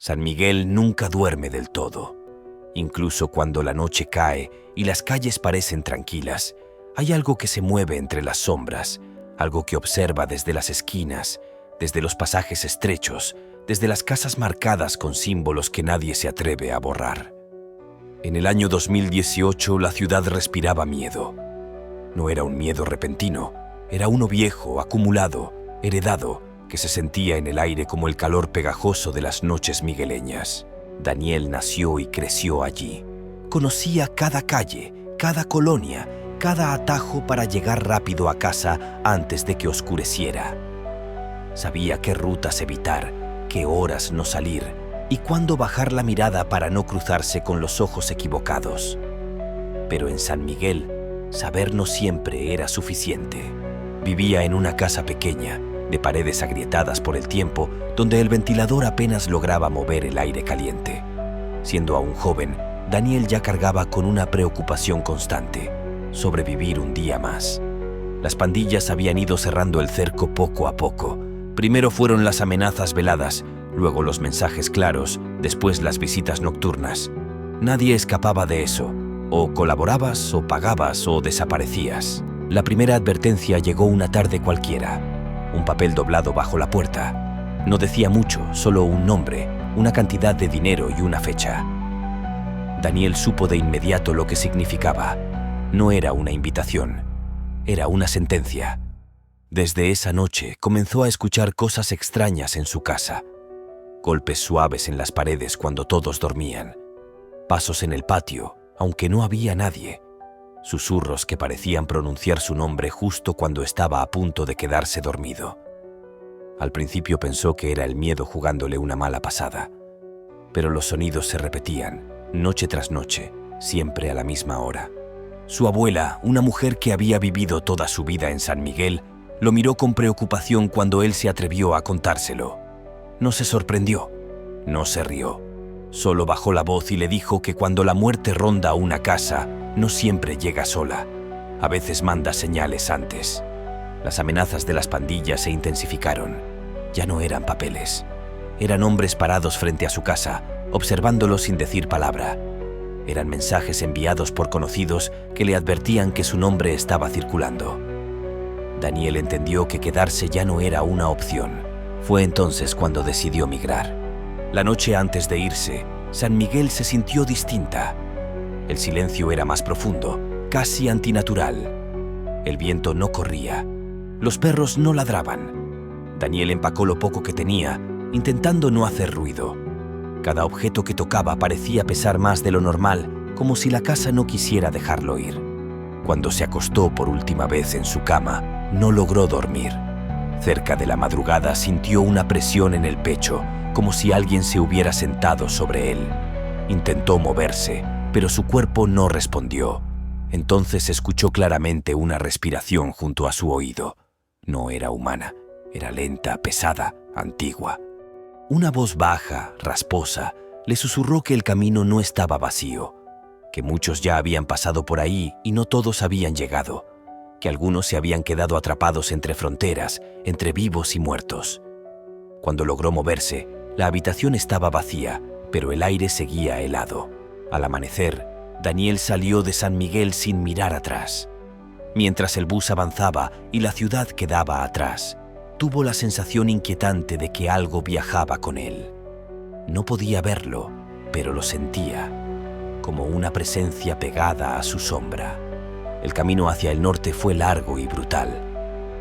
San Miguel nunca duerme del todo. Incluso cuando la noche cae y las calles parecen tranquilas, hay algo que se mueve entre las sombras, algo que observa desde las esquinas, desde los pasajes estrechos, desde las casas marcadas con símbolos que nadie se atreve a borrar. En el año 2018 la ciudad respiraba miedo. No era un miedo repentino, era uno viejo, acumulado, heredado, que se sentía en el aire como el calor pegajoso de las noches migueleñas. Daniel nació y creció allí. Conocía cada calle, cada colonia, cada atajo para llegar rápido a casa antes de que oscureciera. Sabía qué rutas evitar, qué horas no salir y cuándo bajar la mirada para no cruzarse con los ojos equivocados. Pero en San Miguel, saber no siempre era suficiente. Vivía en una casa pequeña, de paredes agrietadas por el tiempo, donde el ventilador apenas lograba mover el aire caliente. Siendo aún joven, Daniel ya cargaba con una preocupación constante: sobrevivir un día más. Las pandillas habían ido cerrando el cerco poco a poco. Primero fueron las amenazas veladas, luego los mensajes claros, después las visitas nocturnas. Nadie escapaba de eso. O colaborabas, o pagabas, o desaparecías. La primera advertencia llegó una tarde cualquiera. Un papel doblado bajo la puerta. No decía mucho, solo un nombre, una cantidad de dinero y una fecha. Daniel supo de inmediato lo que significaba. No era una invitación, era una sentencia. Desde esa noche comenzó a escuchar cosas extrañas en su casa. Golpes suaves en las paredes cuando todos dormían. Pasos en el patio, aunque no había nadie. Susurros que parecían pronunciar su nombre justo cuando estaba a punto de quedarse dormido. Al principio pensó que era el miedo jugándole una mala pasada, pero los sonidos se repetían, noche tras noche, siempre a la misma hora. Su abuela, una mujer que había vivido toda su vida en San Miguel, lo miró con preocupación cuando él se atrevió a contárselo. No se sorprendió, no se rió. Solo bajó la voz y le dijo que cuando la muerte ronda una casa, no siempre llega sola. A veces manda señales antes. Las amenazas de las pandillas se intensificaron. Ya no eran papeles. Eran hombres parados frente a su casa, observándolo sin decir palabra. Eran mensajes enviados por conocidos que le advertían que su nombre estaba circulando. Daniel entendió que quedarse ya no era una opción. Fue entonces cuando decidió migrar. La noche antes de irse, San Miguel se sintió distinta. El silencio era más profundo, casi antinatural. El viento no corría. Los perros no ladraban. Daniel empacó lo poco que tenía, intentando no hacer ruido. Cada objeto que tocaba parecía pesar más de lo normal, como si la casa no quisiera dejarlo ir. Cuando se acostó por última vez en su cama, no logró dormir. Cerca de la madrugada sintió una presión en el pecho, como si alguien se hubiera sentado sobre él. Intentó moverse, pero su cuerpo no respondió. Entonces escuchó claramente una respiración junto a su oído. No era humana, era lenta, pesada, antigua. Una voz baja, rasposa, le susurró que el camino no estaba vacío, que muchos ya habían pasado por ahí y no todos habían llegado, que algunos se habían quedado atrapados entre fronteras, entre vivos y muertos. Cuando logró moverse, la habitación estaba vacía, pero el aire seguía helado. Al amanecer, Daniel salió de San Miguel sin mirar atrás. Mientras el bus avanzaba y la ciudad quedaba atrás, tuvo la sensación inquietante de que algo viajaba con él. No podía verlo, pero lo sentía, como una presencia pegada a su sombra. El camino hacia el norte fue largo y brutal.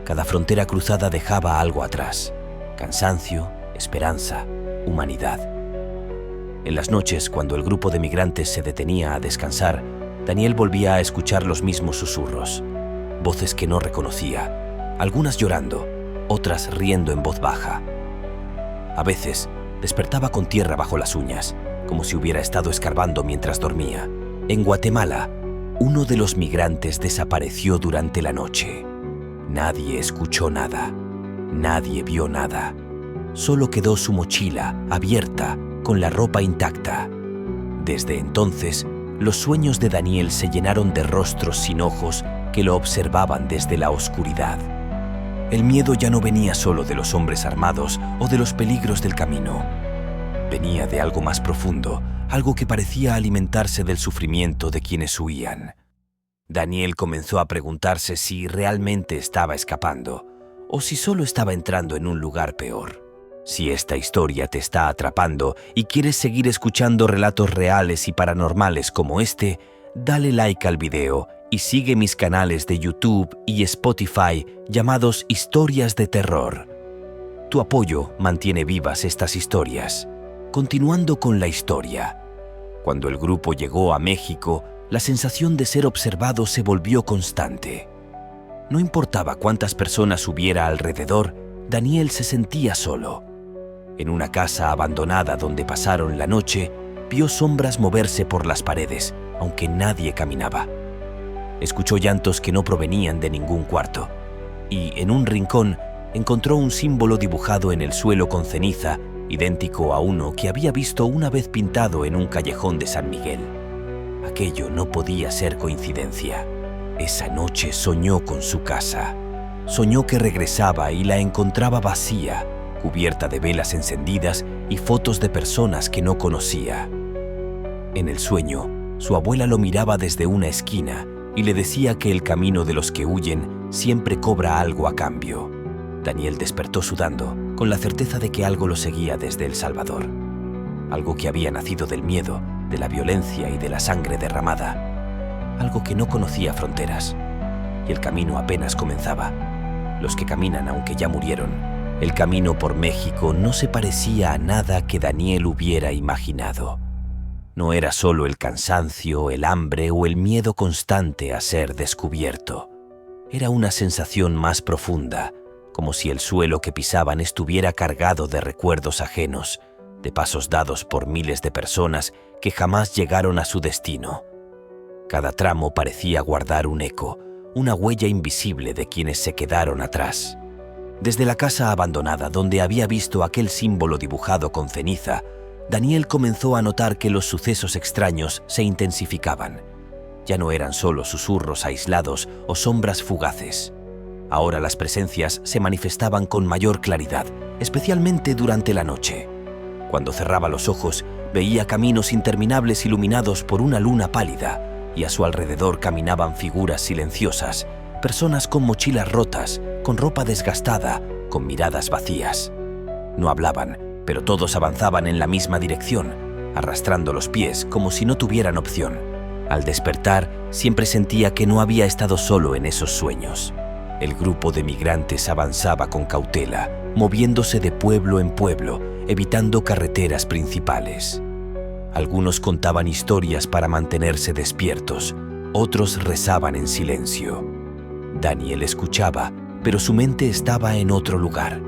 Cada frontera cruzada dejaba algo atrás: cansancio, esperanza, humanidad. En las noches, cuando el grupo de migrantes se detenía a descansar, Daniel volvía a escuchar los mismos susurros, voces que no reconocía, algunas llorando, otras riendo en voz baja. A veces, despertaba con tierra bajo las uñas, como si hubiera estado escarbando mientras dormía. En Guatemala, uno de los migrantes desapareció durante la noche. Nadie escuchó nada, nadie vio nada. Solo quedó su mochila abierta, con la ropa intacta. Desde entonces, los sueños de Daniel se llenaron de rostros sin ojos que lo observaban desde la oscuridad. El miedo ya no venía solo de los hombres armados o de los peligros del camino. venía de algo más profundo, algo que parecía alimentarse del sufrimiento de quienes huían. Daniel comenzó a preguntarse si realmente estaba escapando o si solo estaba entrando en un lugar peor. Si esta historia te está atrapando y quieres seguir escuchando relatos reales y paranormales como este, dale like al video y sigue mis canales de YouTube y Spotify llamados Historias de Terror. Tu apoyo mantiene vivas estas historias. Continuando con la historia. Cuando el grupo llegó a México, la sensación de ser observado se volvió constante. No importaba cuántas personas hubiera alrededor, Daniel se sentía solo. En una casa abandonada donde pasaron la noche, vio sombras moverse por las paredes, aunque nadie caminaba. Escuchó llantos que no provenían de ningún cuarto, y en un rincón encontró un símbolo dibujado en el suelo con ceniza, idéntico a uno que había visto una vez pintado en un callejón de San Miguel. Aquello no podía ser coincidencia. Esa noche soñó con su casa. Soñó que regresaba y la encontraba vacía, cubierta de velas encendidas y fotos de personas que no conocía. En el sueño, su abuela lo miraba desde una esquina y le decía que el camino de los que huyen siempre cobra algo a cambio. Daniel despertó sudando, con la certeza de que algo lo seguía desde El Salvador. Algo que había nacido del miedo, de la violencia y de la sangre derramada. Algo que no conocía fronteras. Y el camino apenas comenzaba. Los que caminan aunque ya murieron. El camino por México no se parecía a nada que Daniel hubiera imaginado. No era solo el cansancio, el hambre o el miedo constante a ser descubierto. Era una sensación más profunda, como si el suelo que pisaban estuviera cargado de recuerdos ajenos, de pasos dados por miles de personas que jamás llegaron a su destino. Cada tramo parecía guardar un eco, una huella invisible de quienes se quedaron atrás. Desde la casa abandonada donde había visto aquel símbolo dibujado con ceniza, Daniel comenzó a notar que los sucesos extraños se intensificaban. Ya no eran solo susurros aislados o sombras fugaces. Ahora las presencias se manifestaban con mayor claridad, especialmente durante la noche. Cuando cerraba los ojos, veía caminos interminables iluminados por una luna pálida, y a su alrededor caminaban figuras silenciosas, personas con mochilas rotas, con ropa desgastada, con miradas vacías. No hablaban, pero todos avanzaban en la misma dirección, arrastrando los pies como si no tuvieran opción. Al despertar, siempre sentía que no había estado solo en esos sueños. El grupo de migrantes avanzaba con cautela, moviéndose de pueblo en pueblo, evitando carreteras principales. Algunos contaban historias para mantenerse despiertos, otros rezaban en silencio. Daniel escuchaba, pero su mente estaba en otro lugar.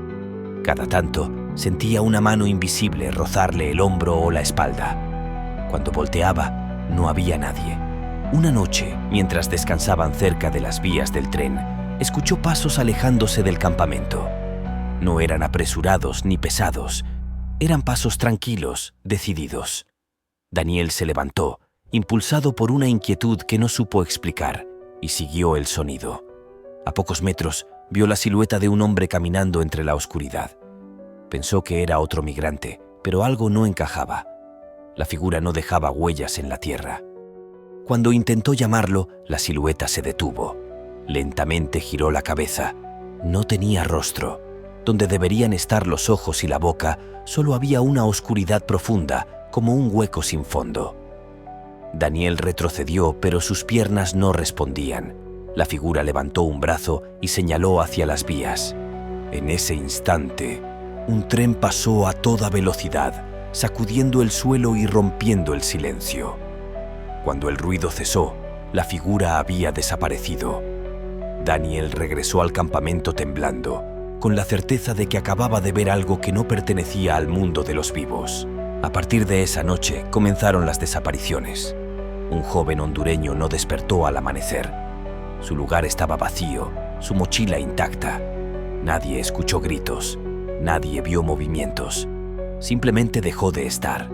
Cada tanto, sentía una mano invisible rozarle el hombro o la espalda. Cuando volteaba, no había nadie. Una noche, mientras descansaban cerca de las vías del tren, escuchó pasos alejándose del campamento. No eran apresurados ni pesados, eran pasos tranquilos, decididos. Daniel se levantó, impulsado por una inquietud que no supo explicar, y siguió el sonido. A pocos metros, vio la silueta de un hombre caminando entre la oscuridad. Pensó que era otro migrante, pero algo no encajaba. La figura no dejaba huellas en la tierra. Cuando intentó llamarlo, la silueta se detuvo. Lentamente giró la cabeza. No tenía rostro. Donde deberían estar los ojos y la boca, solo había una oscuridad profunda, como un hueco sin fondo. Daniel retrocedió, pero sus piernas no respondían. La figura levantó un brazo y señaló hacia las vías. En ese instante, un tren pasó a toda velocidad, sacudiendo el suelo y rompiendo el silencio. Cuando el ruido cesó, la figura había desaparecido. Daniel regresó al campamento temblando, con la certeza de que acababa de ver algo que no pertenecía al mundo de los vivos. A partir de esa noche comenzaron las desapariciones. Un joven hondureño no despertó al amanecer. Su lugar estaba vacío, su mochila intacta. Nadie escuchó gritos, nadie vio movimientos. Simplemente dejó de estar.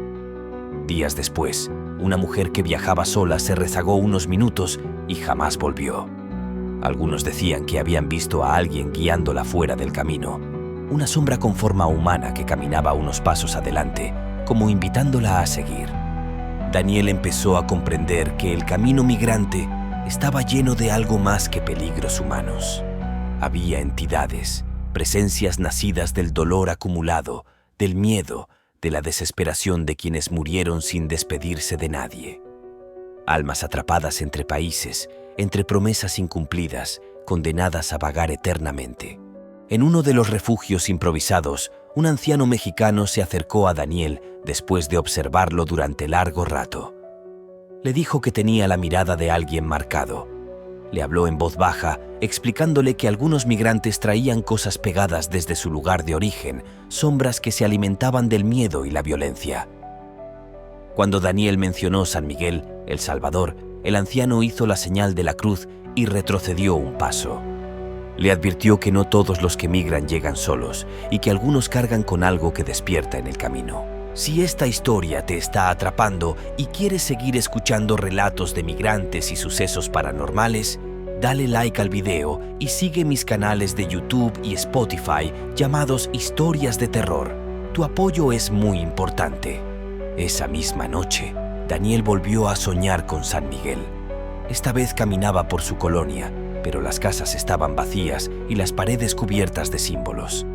Días después, una mujer que viajaba sola se rezagó unos minutos y jamás volvió. Algunos decían que habían visto a alguien guiándola fuera del camino, una sombra con forma humana que caminaba unos pasos adelante, como invitándola a seguir. Daniel empezó a comprender que el camino migrante estaba lleno de algo más que peligros humanos. Había entidades, presencias nacidas del dolor acumulado, del miedo, de la desesperación de quienes murieron sin despedirse de nadie. Almas atrapadas entre países, entre promesas incumplidas, condenadas a vagar eternamente. En uno de los refugios improvisados, un anciano mexicano se acercó a Daniel después de observarlo durante largo rato. Le dijo que tenía la mirada de alguien marcado. Le habló en voz baja, explicándole que algunos migrantes traían cosas pegadas desde su lugar de origen, sombras que se alimentaban del miedo y la violencia. Cuando Daniel mencionó San Miguel, El Salvador, el anciano hizo la señal de la cruz y retrocedió un paso. Le advirtió que no todos los que migran llegan solos y que algunos cargan con algo que despierta en el camino. Si esta historia te está atrapando y quieres seguir escuchando relatos de migrantes y sucesos paranormales, dale like al video y sigue mis canales de YouTube y Spotify llamados Historias de Terror. Tu apoyo es muy importante. Esa misma noche, Daniel volvió a soñar con San Miguel. Esta vez caminaba por su colonia, pero las casas estaban vacías y las paredes cubiertas de símbolos.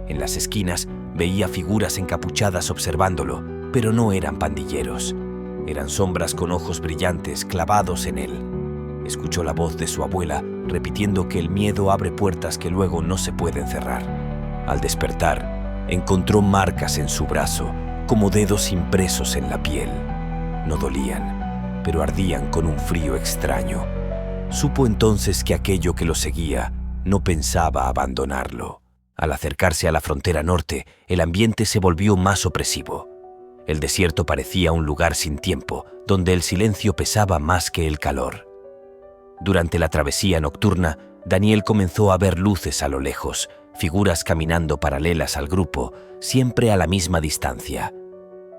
En las esquinas veía figuras encapuchadas observándolo, pero no eran pandilleros. Eran sombras con ojos brillantes clavados en él. Escuchó la voz de su abuela repitiendo que el miedo abre puertas que luego no se pueden cerrar. Al despertar, encontró marcas en su brazo, como dedos impresos en la piel. No dolían, pero ardían con un frío extraño. Supo entonces que aquello que lo seguía no pensaba abandonarlo. Al acercarse a la frontera norte, el ambiente se volvió más opresivo. El desierto parecía un lugar sin tiempo, donde el silencio pesaba más que el calor. Durante la travesía nocturna, Daniel comenzó a ver luces a lo lejos, figuras caminando paralelas al grupo, siempre a la misma distancia.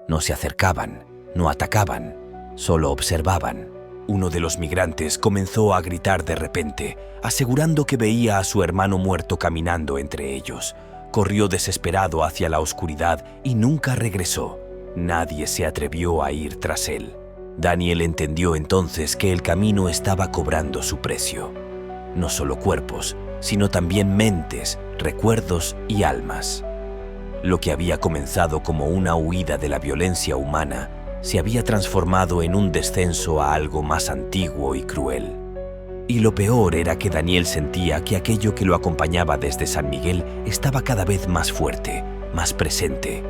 No se acercaban, no atacaban, solo observaban. Uno de los migrantes comenzó a gritar de repente, asegurando que veía a su hermano muerto caminando entre ellos. Corrió desesperado hacia la oscuridad y nunca regresó. Nadie se atrevió a ir tras él. Daniel entendió entonces que el camino estaba cobrando su precio. No solo cuerpos, sino también mentes, recuerdos y almas. Lo que había comenzado como una huida de la violencia humana se había transformado en un descenso a algo más antiguo y cruel. Y lo peor era que Daniel sentía que aquello que lo acompañaba desde San Miguel estaba cada vez más fuerte, más presente,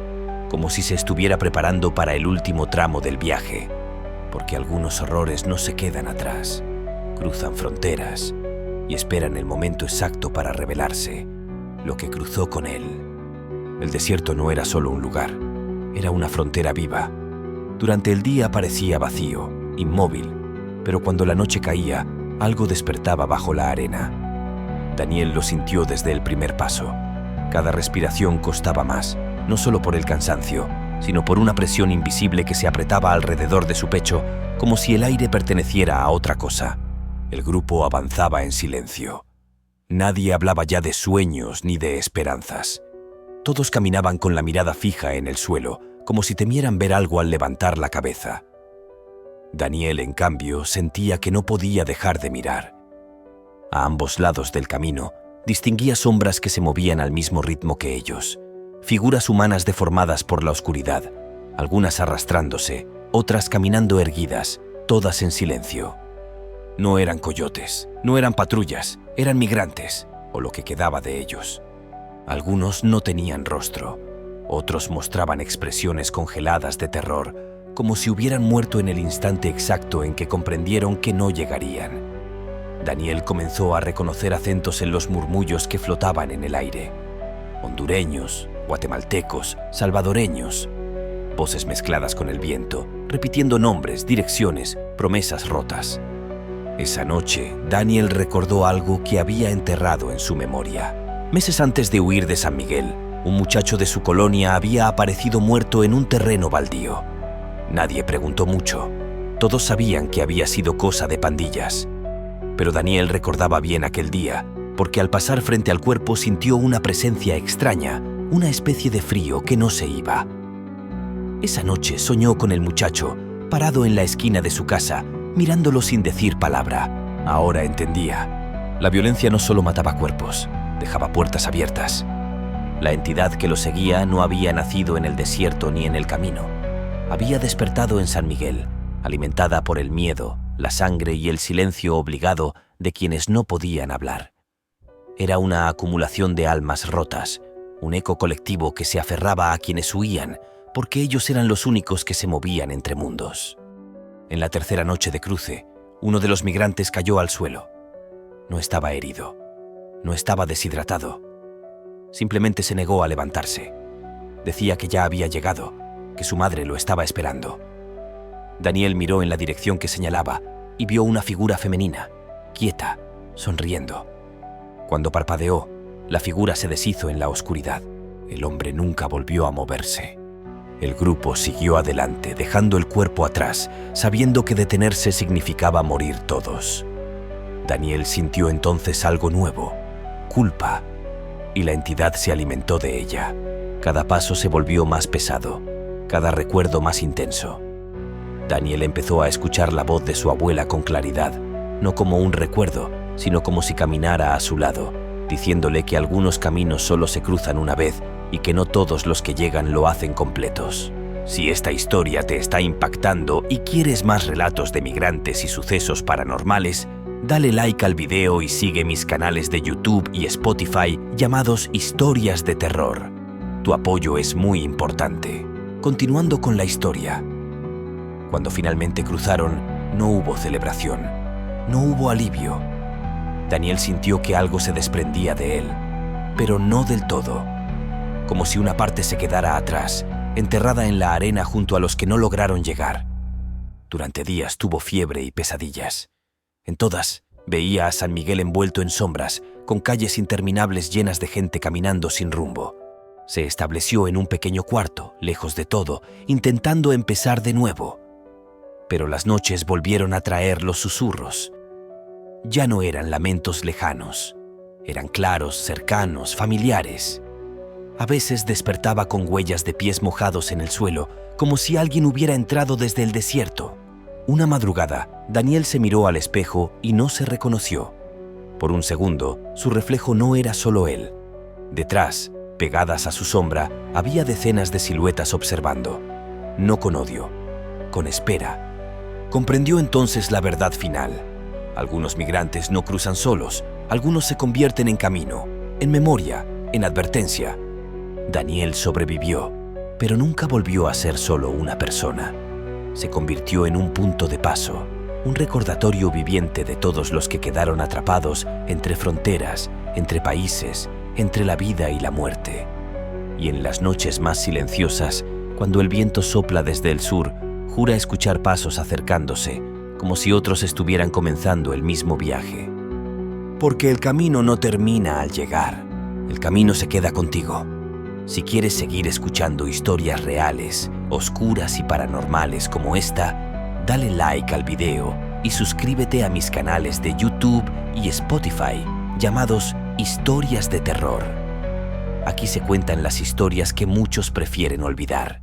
como si se estuviera preparando para el último tramo del viaje, porque algunos horrores no se quedan atrás, cruzan fronteras y esperan el momento exacto para revelarse, lo que cruzó con él. El desierto no era solo un lugar, era una frontera viva. Durante el día parecía vacío, inmóvil, pero cuando la noche caía, algo despertaba bajo la arena. Daniel lo sintió desde el primer paso. Cada respiración costaba más, no solo por el cansancio, sino por una presión invisible que se apretaba alrededor de su pecho, como si el aire perteneciera a otra cosa. El grupo avanzaba en silencio. Nadie hablaba ya de sueños ni de esperanzas. Todos caminaban con la mirada fija en el suelo, como si temieran ver algo al levantar la cabeza. Daniel, en cambio, sentía que no podía dejar de mirar. A ambos lados del camino, distinguía sombras que se movían al mismo ritmo que ellos, figuras humanas deformadas por la oscuridad, algunas arrastrándose, otras caminando erguidas, todas en silencio. No eran coyotes, no eran patrullas, eran migrantes, o lo que quedaba de ellos. Algunos no tenían rostro. Otros mostraban expresiones congeladas de terror, como si hubieran muerto en el instante exacto en que comprendieron que no llegarían. Daniel comenzó a reconocer acentos en los murmullos que flotaban en el aire. Hondureños, guatemaltecos, salvadoreños. Voces mezcladas con el viento, repitiendo nombres, direcciones, promesas rotas. Esa noche, Daniel recordó algo que había enterrado en su memoria. Meses antes de huir de San Miguel, un muchacho de su colonia había aparecido muerto en un terreno baldío. Nadie preguntó mucho. Todos sabían que había sido cosa de pandillas. Pero Daniel recordaba bien aquel día, porque al pasar frente al cuerpo sintió una presencia extraña, una especie de frío que no se iba. Esa noche soñó con el muchacho, parado en la esquina de su casa, mirándolo sin decir palabra. Ahora entendía. La violencia no solo mataba cuerpos, dejaba puertas abiertas. La entidad que lo seguía no había nacido en el desierto ni en el camino. Había despertado en San Miguel, alimentada por el miedo, la sangre y el silencio obligado de quienes no podían hablar. Era una acumulación de almas rotas, un eco colectivo que se aferraba a quienes huían, porque ellos eran los únicos que se movían entre mundos. En la tercera noche de cruce, uno de los migrantes cayó al suelo. No estaba herido, no estaba deshidratado. Simplemente se negó a levantarse. Decía que ya había llegado, que su madre lo estaba esperando. Daniel miró en la dirección que señalaba y vio una figura femenina, quieta, sonriendo. Cuando parpadeó, la figura se deshizo en la oscuridad. El hombre nunca volvió a moverse. El grupo siguió adelante, dejando el cuerpo atrás, sabiendo que detenerse significaba morir todos. Daniel sintió entonces algo nuevo, culpa, y la entidad se alimentó de ella. Cada paso se volvió más pesado, cada recuerdo más intenso. Daniel empezó a escuchar la voz de su abuela con claridad, no como un recuerdo, sino como si caminara a su lado, diciéndole que algunos caminos solo se cruzan una vez y que no todos los que llegan lo hacen completos. Si esta historia te está impactando y quieres más relatos de migrantes y sucesos paranormales, dale like al video y sigue mis canales de YouTube y Spotify llamados Historias de Terror. Tu apoyo es muy importante. Continuando con la historia. Cuando finalmente cruzaron, no hubo celebración, no hubo alivio. Daniel sintió que algo se desprendía de él, pero no del todo. Como si una parte se quedara atrás, enterrada en la arena junto a los que no lograron llegar. Durante días tuvo fiebre y pesadillas. En todas, veía a San Miguel envuelto en sombras, con calles interminables llenas de gente caminando sin rumbo. Se estableció en un pequeño cuarto, lejos de todo, intentando empezar de nuevo. Pero las noches volvieron a traer los susurros. Ya no eran lamentos lejanos, eran claros, cercanos, familiares. A veces despertaba con huellas de pies mojados en el suelo, como si alguien hubiera entrado desde el desierto. Una madrugada, Daniel se miró al espejo y no se reconoció. Por un segundo, su reflejo no era solo él. Detrás, pegadas a su sombra, había decenas de siluetas observando. No con odio, con espera. Comprendió entonces la verdad final. Algunos migrantes no cruzan solos, algunos se convierten en camino, en memoria, en advertencia. Daniel sobrevivió, pero nunca volvió a ser solo una persona. Se convirtió en un punto de paso, un recordatorio viviente de todos los que quedaron atrapados entre fronteras, entre países, entre la vida y la muerte. Y en las noches más silenciosas, cuando el viento sopla desde el sur, jura escuchar pasos acercándose, como si otros estuvieran comenzando el mismo viaje. Porque el camino no termina al llegar, el camino se queda contigo. Si quieres seguir escuchando historias reales, oscuras y paranormales como esta, dale like al video y suscríbete a mis canales de YouTube y Spotify llamados Historias de Terror. Aquí se cuentan las historias que muchos prefieren olvidar.